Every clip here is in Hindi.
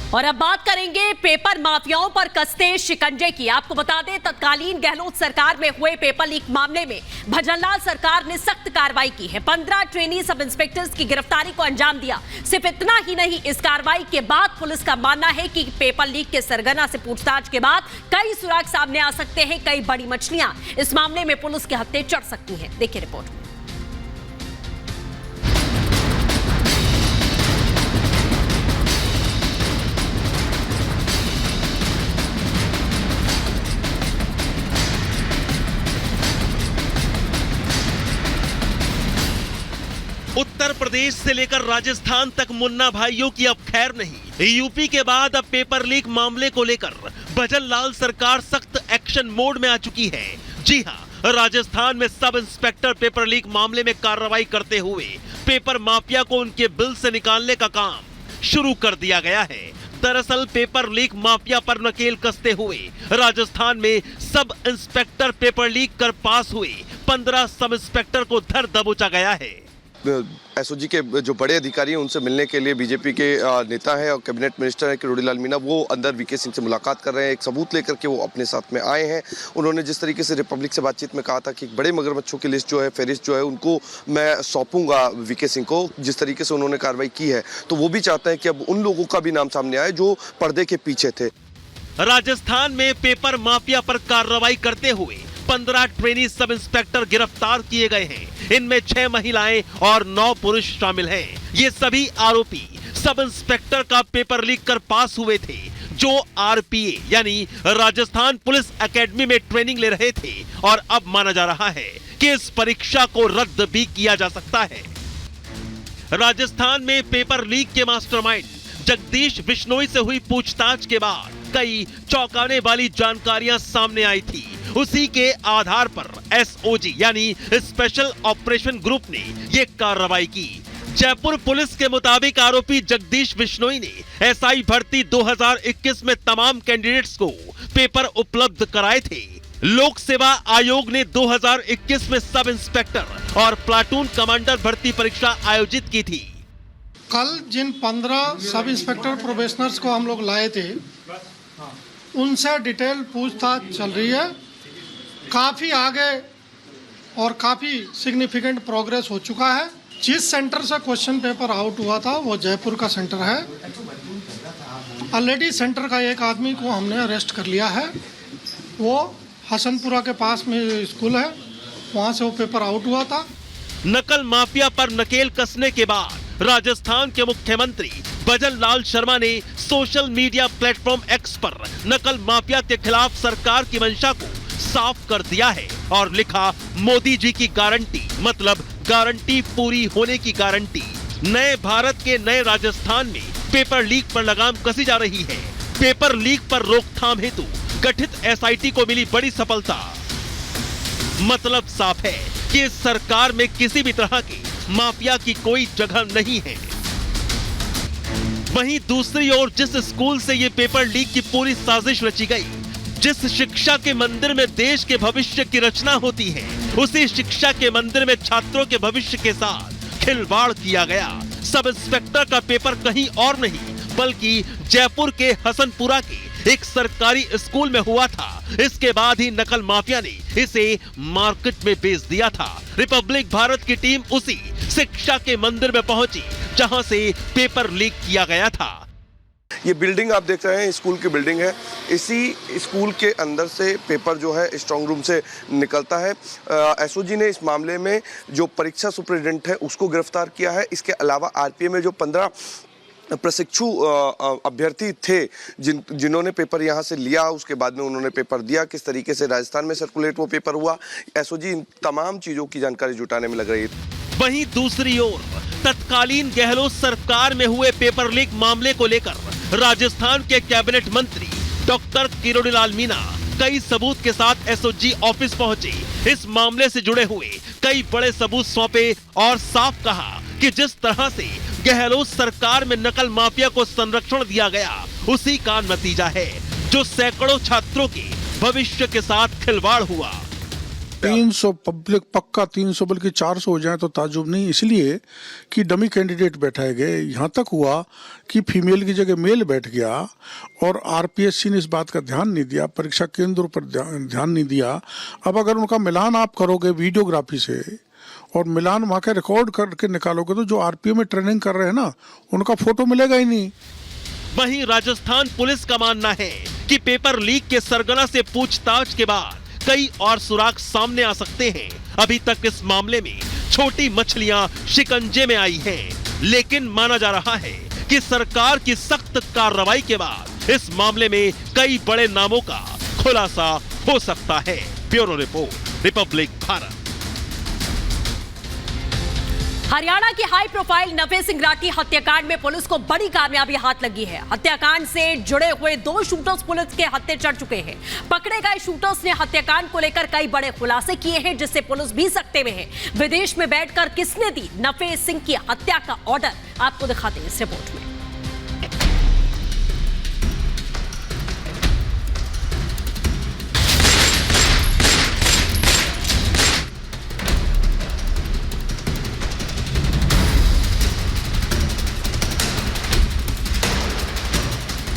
और अब बात करेंगे पेपर माफियाओं पर कसते शिकंजे की। आपको बता दें, तत्कालीन गहलोत सरकार में हुए पेपर लीक मामले में भजनलाल सरकार ने सख्त कार्रवाई की है। 15 ट्रेनी सब इंस्पेक्टर्स की गिरफ्तारी को अंजाम दिया। सिर्फ इतना ही नहीं, इस कार्रवाई के बाद पुलिस का मानना है कि पेपर लीक के सरगना से पूछताछ के बाद कई सुराग सामने आ सकते हैं, कई बड़ी मछलियां इस मामले में पुलिस के हत्थे चढ़ सकती हैं। देखिए रिपोर्ट। उत्तर प्रदेश से लेकर राजस्थान तक मुन्ना भाइयों की अब खैर नहीं। यूपी के बाद अब पेपर लीक मामले को लेकर भजनलाल सरकार सख्त एक्शन मोड में आ चुकी है। जी हां, राजस्थान में सब इंस्पेक्टर पेपर लीक मामले में कार्रवाई करते हुए पेपर माफिया को उनके बिल से निकालने का काम शुरू कर दिया गया है। दरअसल पेपर लीक माफिया पर नकेल कसते हुए राजस्थान में सब इंस्पेक्टर पेपर लीक कर पास हुए 15 सब इंस्पेक्टर को धर दबोचा गया है। एसओजी के जो बड़े अधिकारी हैं उनसे मिलने के लिए बीजेपी के नेता हैं और कैबिनेट मिनिस्टर हैं किरोड़ीलाल मीणा, वो अंदर वीके सिंह से मुलाकात कर रहे हैं। एक सबूत लेकर के वो अपने साथ में आए हैं। उन्होंने जिस तरीके से रिपब्लिक से बातचीत में कहा था कि बड़े मगरमच्छों की लिस्ट जो है, फहरिस्त जो है, उनको मैं सौंपूंगा वीके सिंह को, जिस तरीके से उन्होंने कार्रवाई की है, तो वो भी चाहते हैं कि अब उन लोगों का भी नाम सामने आए जो पर्दे के पीछे थे। राजस्थान में पेपर माफिया पर कार्रवाई करते हुए 15 ट्रेनी सब इंस्पेक्टर गिरफ्तार किए गए हैं। इनमें 6 महिलाएं और 9 पुरुष शामिल हैं। ये सभी आरोपी सब इंस्पेक्टर का पेपर लीक कर पास हुए थे, जो आरपीए यानी राजस्थान पुलिस एकेडमी में ट्रेनिंग ले रहे थे। और अब माना जा रहा है कि इस परीक्षा को रद्द भी किया जा सकता है। राजस्थान में पेपर लीक के मास्टरमाइंड जगदीश बिश्नोई से हुई पूछताछ के बाद कई चौंकाने वाली जानकारियां सामने आई थी। उसी के आधार पर एसओजी यानी स्पेशल ऑपरेशन ग्रुप ने यह कार्रवाई की। जयपुर पुलिस के मुताबिक आरोपी जगदीश बिश्नोई ने एसआई भर्ती 2021 में तमाम कैंडिडेट्स को पेपर उपलब्ध कराए थे। लोक सेवा आयोग ने 2021 में सब इंस्पेक्टर और प्लाटून कमांडर भर्ती परीक्षा आयोजित की थी। कल जिन 15 सब इंस्पेक्टर प्रोबेशनर्स को हम लोग लाए थे, उनसे डिटेल पूछताछ चल रही है। काफ़ी आगे और काफ़ी सिग्निफिकेंट प्रोग्रेस हो चुका है। जिस सेंटर से क्वेश्चन पेपर आउट हुआ था वो जयपुर का सेंटर है। ऑलरेडी सेंटर का एक आदमी को हमने अरेस्ट कर लिया है। वो हसनपुरा के पास में स्कूल है, वहाँ से वो पेपर आउट हुआ था। नकल माफिया पर नकेल कसने के बाद राजस्थान के मुख्यमंत्री भजनलाल शर्मा ने सोशल मीडिया प्लेटफॉर्म एक्स पर नकल माफिया के खिलाफ सरकार की मंशा को साफ कर दिया है और लिखा, मोदी जी की गारंटी मतलब गारंटी पूरी होने की गारंटी। नए भारत के नए राजस्थान में पेपर लीक पर लगाम कसी जा रही है। पेपर लीक पर रोकथाम हेतु गठित एसआईटी को मिली बड़ी सफलता। मतलब साफ है कि इस सरकार में किसी भी तरह की माफिया की कोई जगह नहीं है। वहीं दूसरी ओर जिस स्कूल से ये पेपर लीक की पूरी साजिश रची गई, जिस शिक्षा के मंदिर में देश के भविष्य की रचना होती है, उसी शिक्षा के मंदिर में छात्रों के भविष्य के साथ खिलवाड़ किया गया। सब इंस्पेक्टर का पेपर कहीं और नहीं बल्कि जयपुर के हसनपुरा के एक सरकारी स्कूल में हुआ था। इसके बाद ही नकल माफिया ने इसे मार्केट में बेच दिया था। रिपब्लिक भारत की टीम उसी शिक्षा के मंदिर में पहुंची जहां से पेपर लीक किया गया था। ये बिल्डिंग आप देख रहे हैं, स्कूल की बिल्डिंग है। इसी स्कूल के अंदर से पेपर जो है स्ट्रांग रूम से निकलता है। एसओजी ने इस मामले में जो परीक्षा सुपरिटेंडेंट है उसको गिरफ्तार किया है। इसके अलावा आरपीए में जो 15 प्रशिक्षु अभ्यर्थी थे जिन्होंने पेपर यहां से लिया, उसके बाद में उन्होंने पेपर दिया, किस तरीके से राजस्थान में सर्कुलेट वो पेपर हुआ, एसओजी इन तमाम चीजों की जानकारी जुटाने में लग रही है। वहीं दूसरी ओर तत्कालीन गहलोत सरकार में हुए पेपर लीक मामले को लेकर राजस्थान के कैबिनेट मंत्री डॉक्टर किरोड़ीलाल मीणा कई सबूत के साथ एसओजी ऑफिस पहुंचे। इस मामले से जुड़े हुए कई बड़े सबूत सौंपे और साफ कहा कि जिस तरह से गहलोत सरकार में नकल माफिया को संरक्षण दिया गया, उसी का नतीजा है जो सैकड़ों छात्रों के भविष्य के साथ खिलवाड़ हुआ। 300 पब्लिक पक्का 300 बल्कि 400 हो जाए तो ताजुब नहीं, इसलिए कि डमी कैंडिडेट बैठाए गए। यहाँ तक हुआ कि फीमेल की जगह मेल बैठ गया और आरपीएससी ने इस बात का ध्यान नहीं दिया, परीक्षा केंद्रों पर ध्यान नहीं दिया। अब अगर उनका मिलान आप करोगे वीडियोग्राफी से और मिलान वहाँ के रिकॉर्ड करके निकालोगे तो जो आरपीओ में ट्रेनिंग कर रहे हैं ना, उनका फोटो मिलेगा ही नहीं। वहीं राजस्थान पुलिस का मानना है कि पेपर लीक के सरगना से पूछताछ के बाद कई और सुराग सामने आ सकते हैं। अभी तक इस मामले में छोटी मछलियां शिकंजे में आई हैं, लेकिन माना जा रहा है कि सरकार की सख्त कार्रवाई के बाद इस मामले में कई बड़े नामों का खुलासा हो सकता है। Bureau report, Republic Bharat. Haryana की हाई प्रोफाइल नफे सिंह राठी हत्याकांड में पुलिस को बड़ी कामयाबी हाथ लगी है। हत्याकांड से जुड़े हुए 2 शूटर्स पुलिस के हत्थे चढ़ चुके हैं। पकड़े गए शूटर्स ने हत्याकांड को लेकर कई बड़े खुलासे किए हैं, जिससे पुलिस भी सकते में है। विदेश में बैठकर किसने दी नफे सिंह की हत्या का ऑर्डर, आपको दिखाते हैं इस रिपोर्ट में।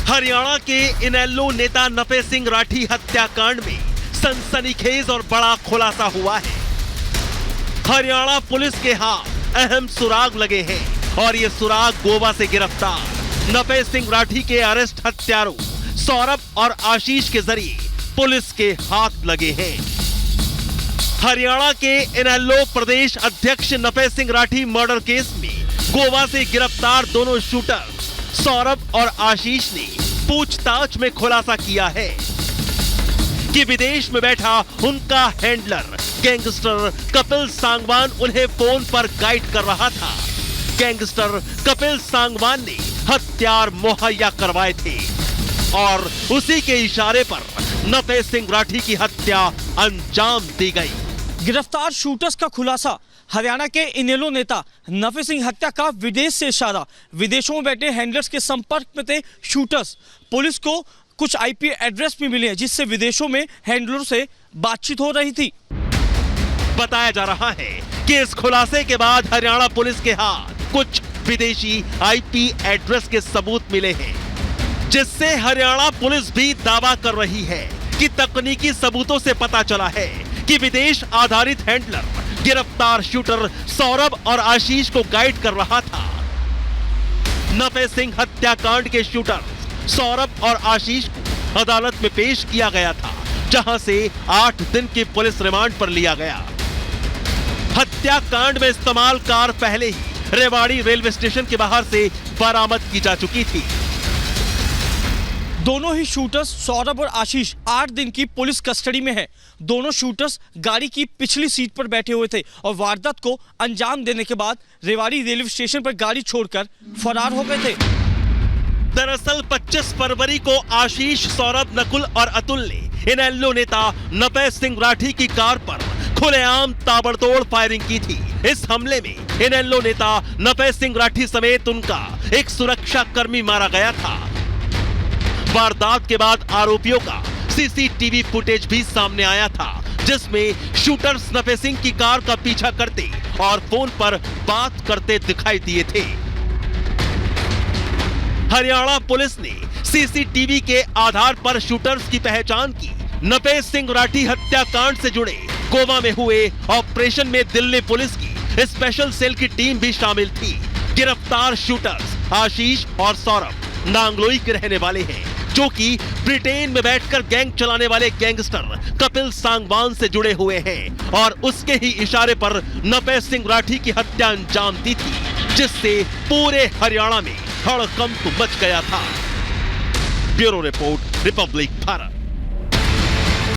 हरियाणा के इनेलो नेता नफे सिंह राठी हत्याकांड में सनसनीखेज और बड़ा खुलासा हुआ है। हरियाणा पुलिस के हाथ अहम सुराग लगे हैं और ये सुराग गोवा से गिरफ्तार नफे सिंह राठी के अरेस्ट हत्यारों सौरभ और आशीष के जरिए पुलिस के हाथ लगे हैं। हरियाणा के इनेलो प्रदेश अध्यक्ष नफे सिंह राठी मर्डर केस में गोवा से गिरफ्तार दोनों शूटर सौरभ और आशीष ने पूछताछ में खुलासा किया है कि विदेश में बैठा उनका हैंडलर गैंगस्टर कपिल सांगवान उन्हें फोन पर गाइड कर रहा था। गैंगस्टर कपिल सांगवान ने हथियार मुहैया करवाए थे और उसी के इशारे पर नफे सिंह राठी की हत्या अंजाम दी गई। गिरफ्तार शूटर्स का खुलासा, हरियाणा के इनेलो नेता नफे सिंह हत्या का विदेश से इशारा। विदेशों में बैठे हैंडलर्स के संपर्क में थे शूटर्स। पुलिस को कुछ आईपी एड्रेस भी मिले हैं जिससे विदेशों में हैंडलर से बातचीत हो रही थी। बताया जा रहा है कि इस खुलासे के बाद हरियाणा पुलिस के हाथ कुछ विदेशी आईपी एड्रेस के सबूत मिले हैं, जिससे हरियाणा पुलिस भी दावा कर रही है कि तकनीकी सबूतों से पता चला है कि विदेश आधारित हैंडलर गिरफ्तार शूटर सौरभ और आशीष को गाइड कर रहा था। नफे सिंह हत्याकांड के शूटर सौरभ और आशीष को अदालत में पेश किया गया था, जहां से 8 दिन की पुलिस रिमांड पर लिया गया। हत्याकांड में इस्तेमाल कार पहले ही रेवाड़ी रेलवे स्टेशन के बाहर से बरामद की जा चुकी थी। दोनों ही शूटर्स सौरभ और आशीष 8 दिन की पुलिस कस्टडी में हैं। दोनों शूटर्स गाड़ी की पिछली सीट पर बैठे हुए थे और वारदात को अंजाम देने के बाद रेवाड़ी रेलवे स्टेशन पर गाड़ी छोड़कर फरार हो गए थे। दरअसल 25 फरवरी को आशीष, सौरभ, नकुल और अतुल ने इनेलो नेता नफे सिंह राठी की कार पर खुलेआम ताबड़तोड़ फायरिंग की थी। इस हमले में इनेलो नेता नफे सिंह राठी समेत उनका एक सुरक्षा कर्मी मारा गया था। वारदात के बाद आरोपियों का सीसीटीवी फुटेज भी सामने आया था, जिसमें शूटर्स नफे सिंह की कार का पीछा करते और फोन पर बात करते दिखाई दिए थे। हरियाणा पुलिस ने सीसीटीवी के आधार पर शूटर्स की पहचान की। नफे सिंह राठी हत्याकांड से जुड़े गोवा में हुए ऑपरेशन में दिल्ली पुलिस की स्पेशल सेल की टीम भी शामिल थी। गिरफ्तार शूटर्स आशीष और सौरभ नांगलोई के रहने वाले हैं, जो कि ब्रिटेन में बैठकर गैंग चलाने वाले गैंगस्टर कपिल सांगवान से जुड़े हुए हैं और उसके ही इशारे पर नफे सिंह राठी की हत्या अंजाम दी थी, जिससे पूरे हरियाणा में हड़कंप मच गया था। Bureau report, Republic Bharat.